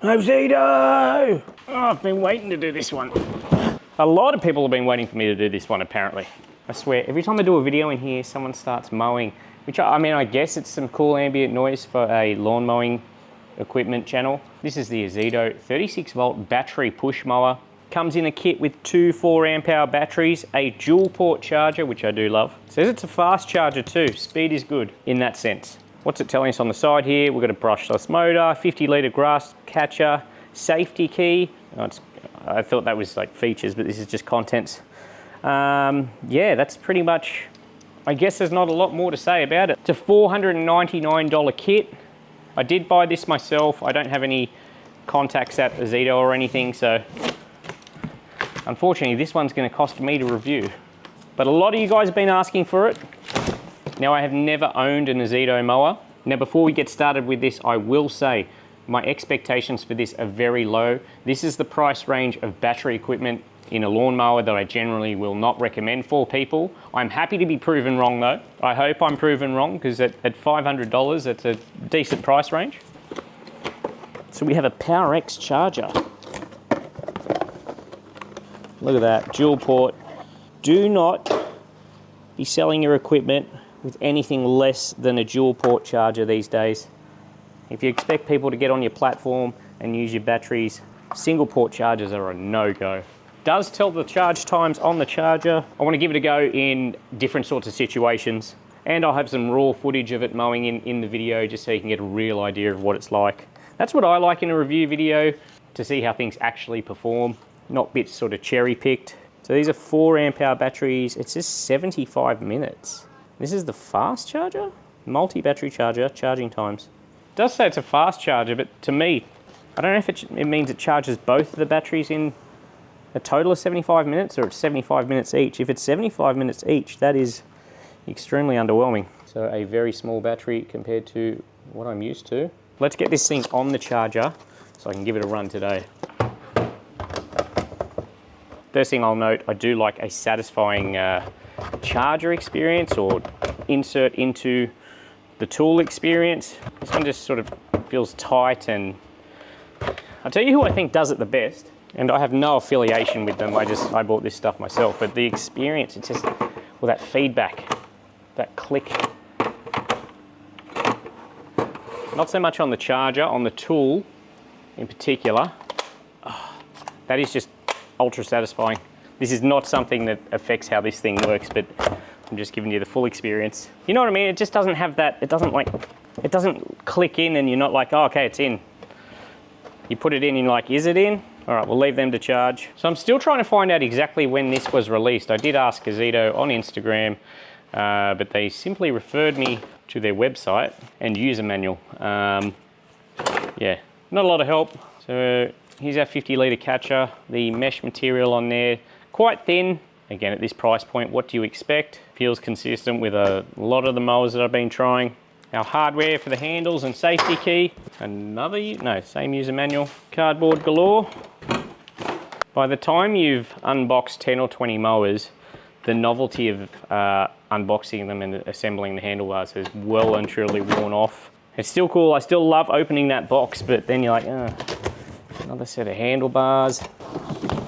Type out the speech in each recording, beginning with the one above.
Ozito! Oh, I've been waiting to do this one. A lot of people have been waiting for me to do this one, apparently. I swear, every time I do a video in here, someone starts mowing, which I mean, I guess it's some cool ambient noise for a lawn mowing equipment channel. This is the Ozito 36-volt battery push mower. Comes in a kit with two 4 amp hour batteries, a dual port charger, which I do love. Says it's a fast charger too. Speed is good in that sense. What's it telling us on the side here? We've got a brushless motor, 50 litre grass catcher, safety key. Oh, I thought that was like features, but this is just contents. Yeah, that's pretty much, I guess there's not a lot more to say about it. It's a $499 kit. I did buy this myself. I don't have any contacts at Ozito or anything, so unfortunately this one's going to cost me to review. But a lot of you guys have been asking for it. Now, I have never owned an Ozito mower. Now, before we get started with this, I will say my expectations for this are very low. This is the price range of battery equipment in a lawnmower that I generally will not recommend for people. I'm happy to be proven wrong though. I hope I'm proven wrong, because at $500, it's a decent price range. So we have a PowerX charger. Look at that, dual port. Do not be selling your equipment with anything less than a dual port charger these days. If you expect people to get on your platform and use your batteries, single port chargers are a no-go. Does tell the charge times on the charger. I want to give it a go in different sorts of situations, and I'll have some raw footage of it mowing in the video, just so you can get a real idea of what it's like. That's what I like in a review video, to see how things actually perform, not bits sort of cherry picked. So these are 4 amp hour batteries. It says 75 minutes. This is the fast charger? Multi-battery charger, charging times. It does say it's a fast charger, but to me, I don't know if it means it charges both of the batteries in a total of 75 minutes, or it's 75 minutes each. If it's 75 minutes each, that is extremely underwhelming. So a very small battery compared to what I'm used to. Let's get this thing on the charger so I can give it a run today. First thing I'll note, I do like a satisfying charger experience, or insert into the tool experience. This one just sort of feels tight, and I'll tell you who I think does it the best, and I have no affiliation with them. I bought this stuff myself, but the experience, it's just, well, that feedback, that click. Not so much on the charger, on the tool in particular. Oh, that is just ultra satisfying. This is not something that affects how this thing works, but I'm just giving you the full experience. You know what I mean? It just doesn't have that, it doesn't click in and you're not like, oh, okay, it's in. You put it in and you're like, is it in? All right, we'll leave them to charge. So I'm still trying to find out exactly when this was released. I did ask Ozito on Instagram, but they simply referred me to their website and user manual. Yeah, not a lot of help. So here's our 50 litre catcher. The mesh material on there, quite thin. Again, at this price point, what do you expect? Feels consistent with a lot of the mowers that I've been trying. Our hardware for the handles and safety key. Same user manual. Cardboard galore. By the time you've unboxed 10 or 20 mowers, the novelty of unboxing them and assembling the handlebars has well and truly worn off. It's still cool. I still love opening that box, but then you're like, oh, another set of handlebars.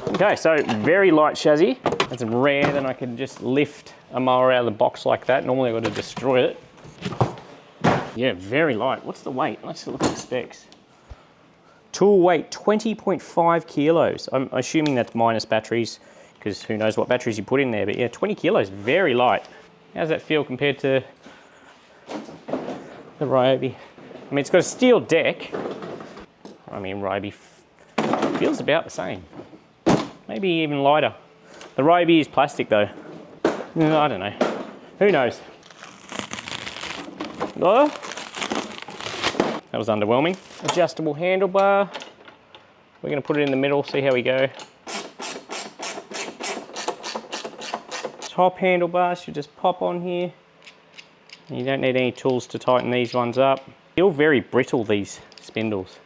Okay, so very light chassis. It's rare that I can just lift a mower out of the box like that. Normally I've got to destroy it. Yeah, very light. What's the weight? Let's look at the specs. Tool weight, 20.5 kilos. I'm assuming that's minus batteries, because who knows what batteries you put in there. But yeah, 20 kilos, very light. How does that feel compared to the Ryobi? I mean, it's got a steel deck. I mean, Ryobi feels about the same. Maybe even lighter. The Ryobi is plastic though. I don't know. Who knows? Oh, that was underwhelming. Adjustable handlebar. We're going to put it in the middle, see how we go. Top handlebar should just pop on here. You don't need any tools to tighten these ones up. Feel very brittle, these spindles.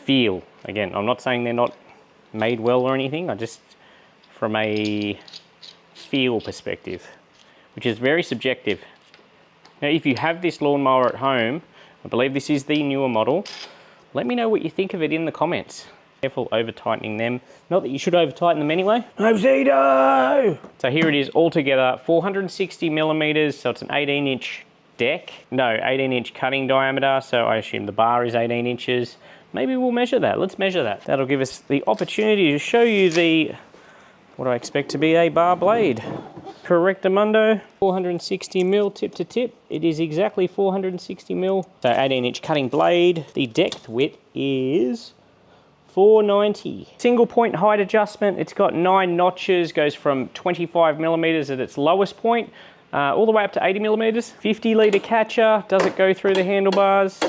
Feel. Again, I'm not saying they're not made well or anything. I just, from a feel perspective, which is very subjective. Now, if you have this lawnmower at home, I believe this is the newer model, Let me know what you think of it in the comments. Careful over tightening them. Not that you should over tighten them anyway. Ozito! So here it is all together, 460 millimeters, so it's an 18-inch deck. No, 18-inch cutting diameter, so I assume the bar is 18 inches. Maybe we'll measure that. Let's measure that. That'll give us the opportunity to show you what I expect to be a bar blade. Correctamundo, 460 mil tip to tip. It is exactly 460 mil. So 18-inch cutting blade. The depth width is 490. Single point height adjustment. It's got 9 notches, goes from 25 millimeters at its lowest point, all the way up to 80 millimeters. 50 litre catcher. Does it go through the handlebars?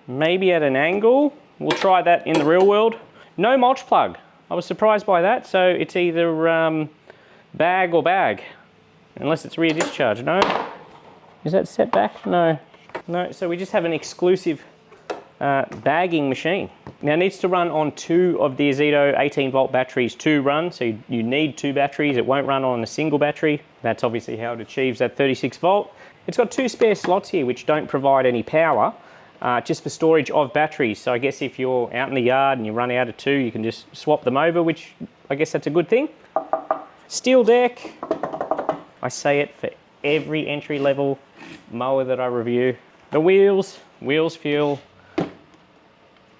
Maybe at an angle. We'll try that in the real world. No mulch plug. I was surprised by that. So it's either bag or bag, unless it's rear discharge. No? Is that set back? No. No, so we just have an exclusive bagging machine. Now it needs to run on 2 of the Ozito 18 volt batteries to run. So you need 2 batteries. It won't run on a single battery. That's obviously how it achieves that 36 volt. It's got 2 spare slots here which don't provide any power. Just for storage of batteries. So I guess if you're out in the yard and you run out of 2, you can just swap them over, which I guess that's a good thing. Steel deck. I say it for every entry-level mower that I review. The wheels feel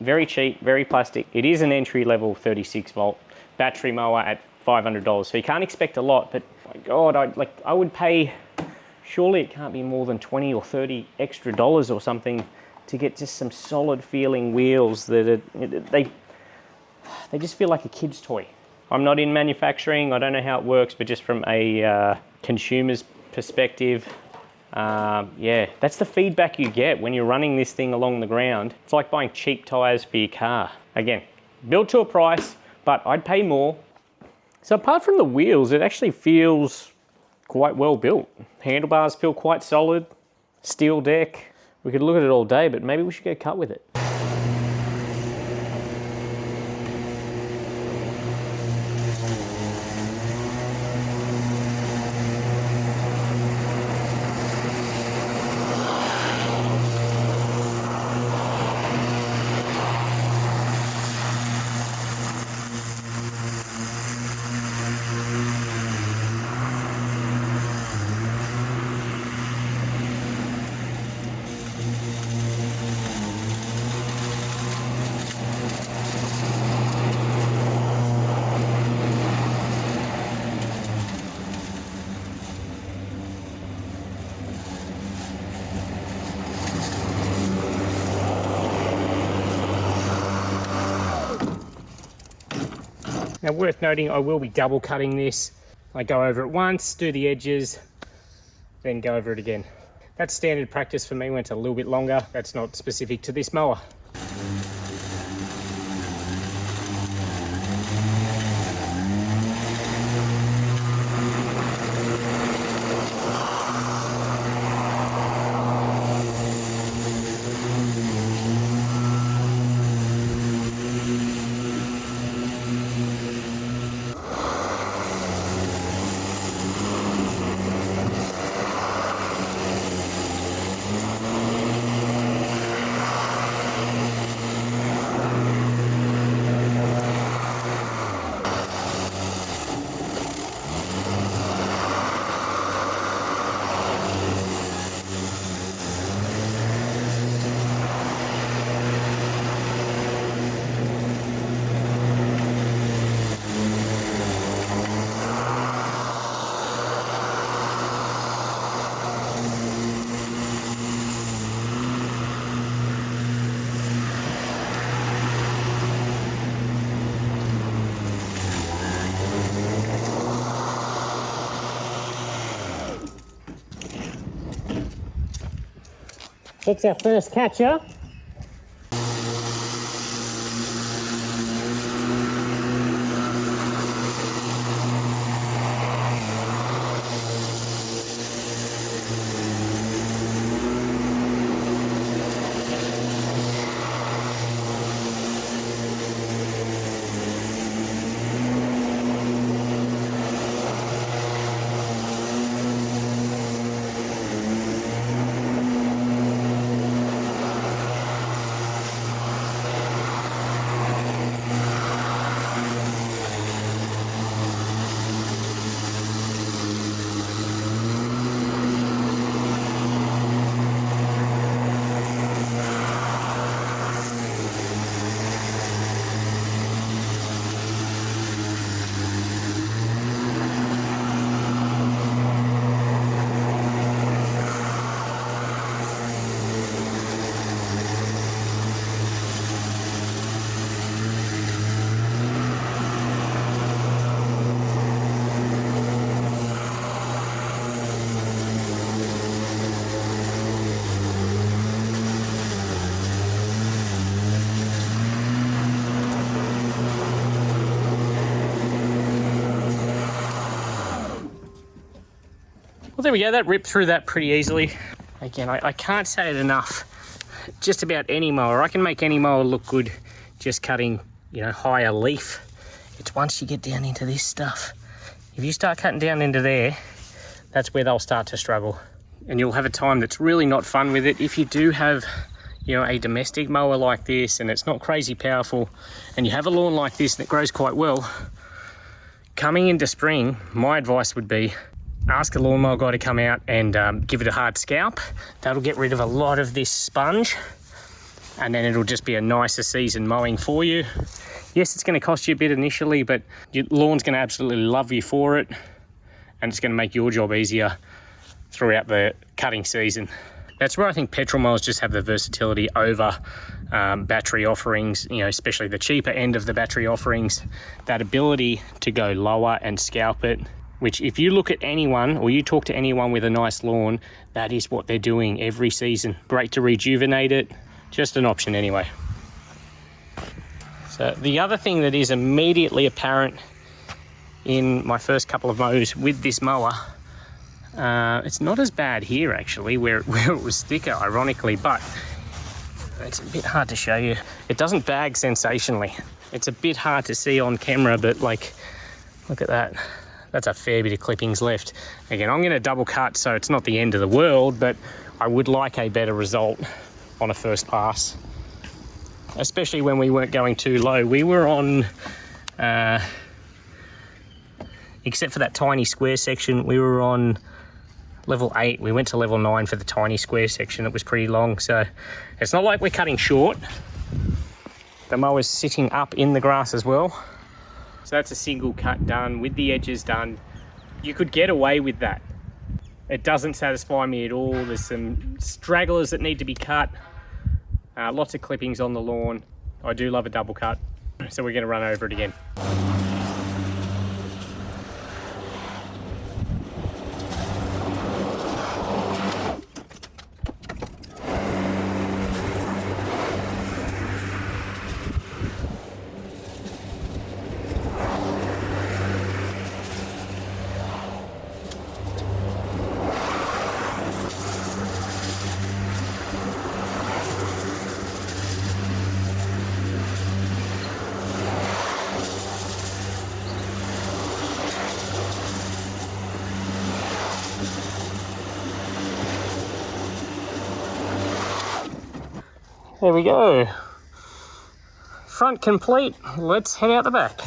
very cheap, very plastic. It is an entry-level 36 volt battery mower at $500, so you can't expect a lot, but my God, I would pay, surely it can't be more than 20 or 30 extra dollars or something to get just some solid feeling wheels that they just feel like a kid's toy. I'm not in manufacturing, I don't know how it works, but just from a consumer's perspective, yeah, that's the feedback you get when you're running this thing along the ground. It's like buying cheap tires for your car. Again, built to a price, but I'd pay more. So apart from the wheels, it actually feels quite well built. Handlebars feel quite solid, steel deck. We could look at it all day, but maybe we should go cut with it. Now, worth noting, I will be double cutting this. I go over it once, do the edges, then go over it again. That's standard practice for me when it's a little bit longer. That's not specific to this mower. That's our first catcher. there we go, that ripped through that pretty easily. Again, I can't say it enough. Just about any mower, I can make any mower look good just cutting, you know, higher leaf. It's once you get down into this stuff, if you start cutting down into there, that's where they'll start to struggle. And you'll have a time that's really not fun with it. If you do have, you know, a domestic mower like this and it's not crazy powerful, and you have a lawn like this that grows quite well, coming into spring, my advice would be ask a lawnmower guy to come out and give it a hard scalp. That'll get rid of a lot of this sponge, and then it'll just be a nicer season mowing for you. Yes, it's going to cost you a bit initially, but your lawn's going to absolutely love you for it, and it's going to make your job easier throughout the cutting season. That's where I think petrol mowers just have the versatility over battery offerings, you know, especially the cheaper end of the battery offerings. That ability to go lower and scalp it, which if you look at anyone or you talk to anyone with a nice lawn, that is what they're doing every season. Great to rejuvenate it, just an option anyway. So the other thing that is immediately apparent in my first couple of mows with this mower, it's not as bad here actually, where it was thicker, ironically, but it's a bit hard to show you. It doesn't bag sensationally. It's a bit hard to see on camera, but like, look at that. That's a fair bit of clippings left. Again, I'm gonna double cut, so it's not the end of the world, but I would like a better result on a first pass, especially when we weren't going too low. We were on, except for that tiny square section, we were on level 8. We went to level 9 for the tiny square section. It was pretty long, so it's not like we're cutting short. The mower's sitting up in the grass as well. So that's a single cut done with the edges done. You could get away with that. It doesn't satisfy me at all. There's some stragglers that need to be cut. Lots of clippings on the lawn. I do love a double cut, so we're gonna run over it again. There we go. Front complete. Let's head out the back.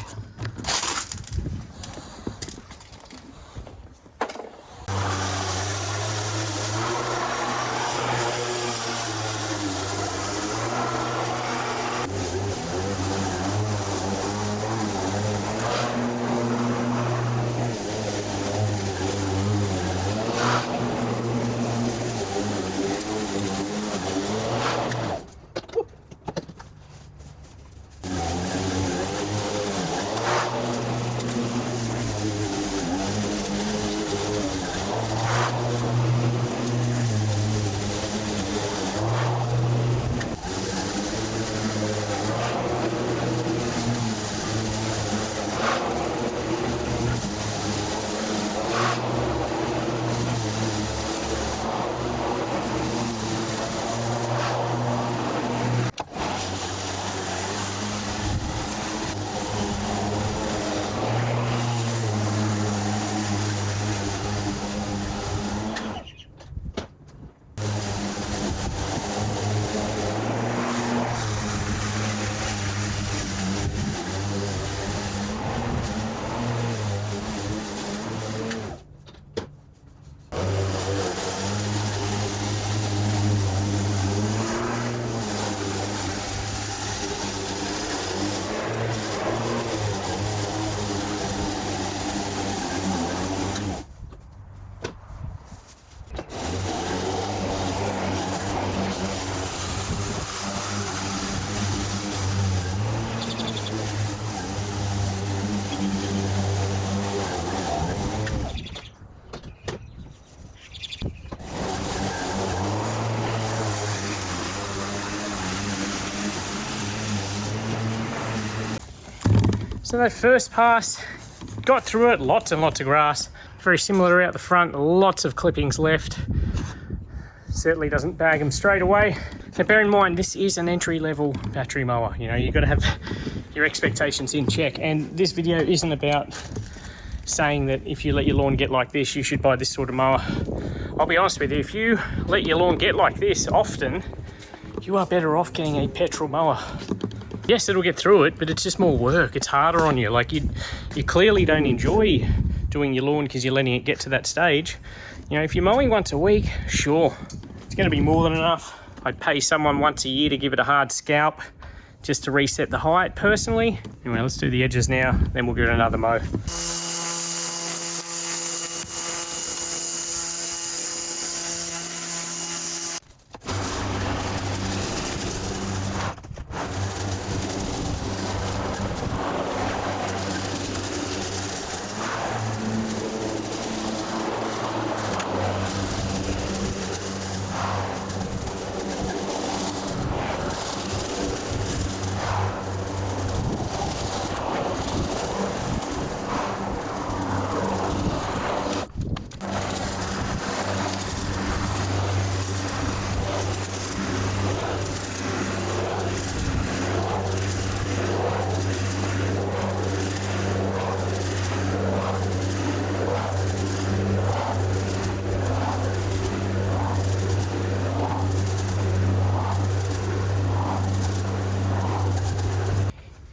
So that first pass, got through it, lots and lots of grass. very similar out the front, lots of clippings left. Certainly doesn't bag them straight away. Now bear in mind, this is an entry-level battery mower. You know, you've got to have your expectations in check. And this video isn't about saying that if you let your lawn get like this, you should buy this sort of mower. I'll be honest with you, if you let your lawn get like this often, you are better off getting a petrol mower. Yes, it'll get through it, but it's just more work. It's harder on you. Like you clearly don't enjoy doing your lawn because you're letting it get to that stage. You know, if you're mowing once a week, sure, it's going to be more than enough. I'd pay someone once a year to give it a hard scalp just to reset the height personally. Anyway, let's do the edges now, then we'll give it another mow.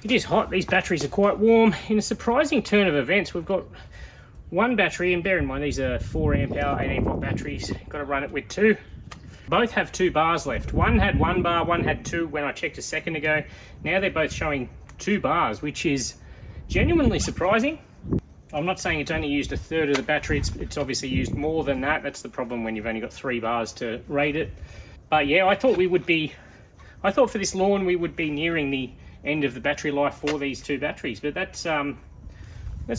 It is hot, these batteries are quite warm. In a surprising turn of events, we've got one battery, and bear in mind these are 4 amp hour, 18 volt batteries. Got to run it with 2. Both have 2 bars left. One had 1 bar, one had 2 when I checked a second ago. Now they're both showing 2 bars, which is genuinely surprising. I'm not saying it's only used a third of the battery, it's obviously used more than that. That's the problem when you've only got 3 bars to rate it. But yeah, I thought for this lawn we would be nearing the end of the battery life for these 2 batteries, but that's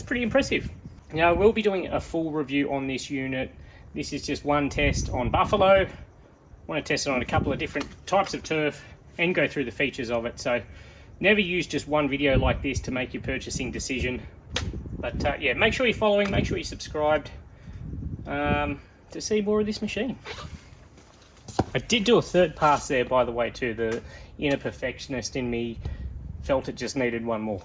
pretty impressive. Now I will be doing a full review on this unit. This is just one test on Buffalo. I want to test it on a couple of different types of turf and go through the features of it. So never use just one video like this to make your purchasing decision. But yeah, make sure you're following, make sure you're subscribed to see more of this machine. I did do a third pass there, by the way, too. The inner perfectionist in me felt it just needed one more.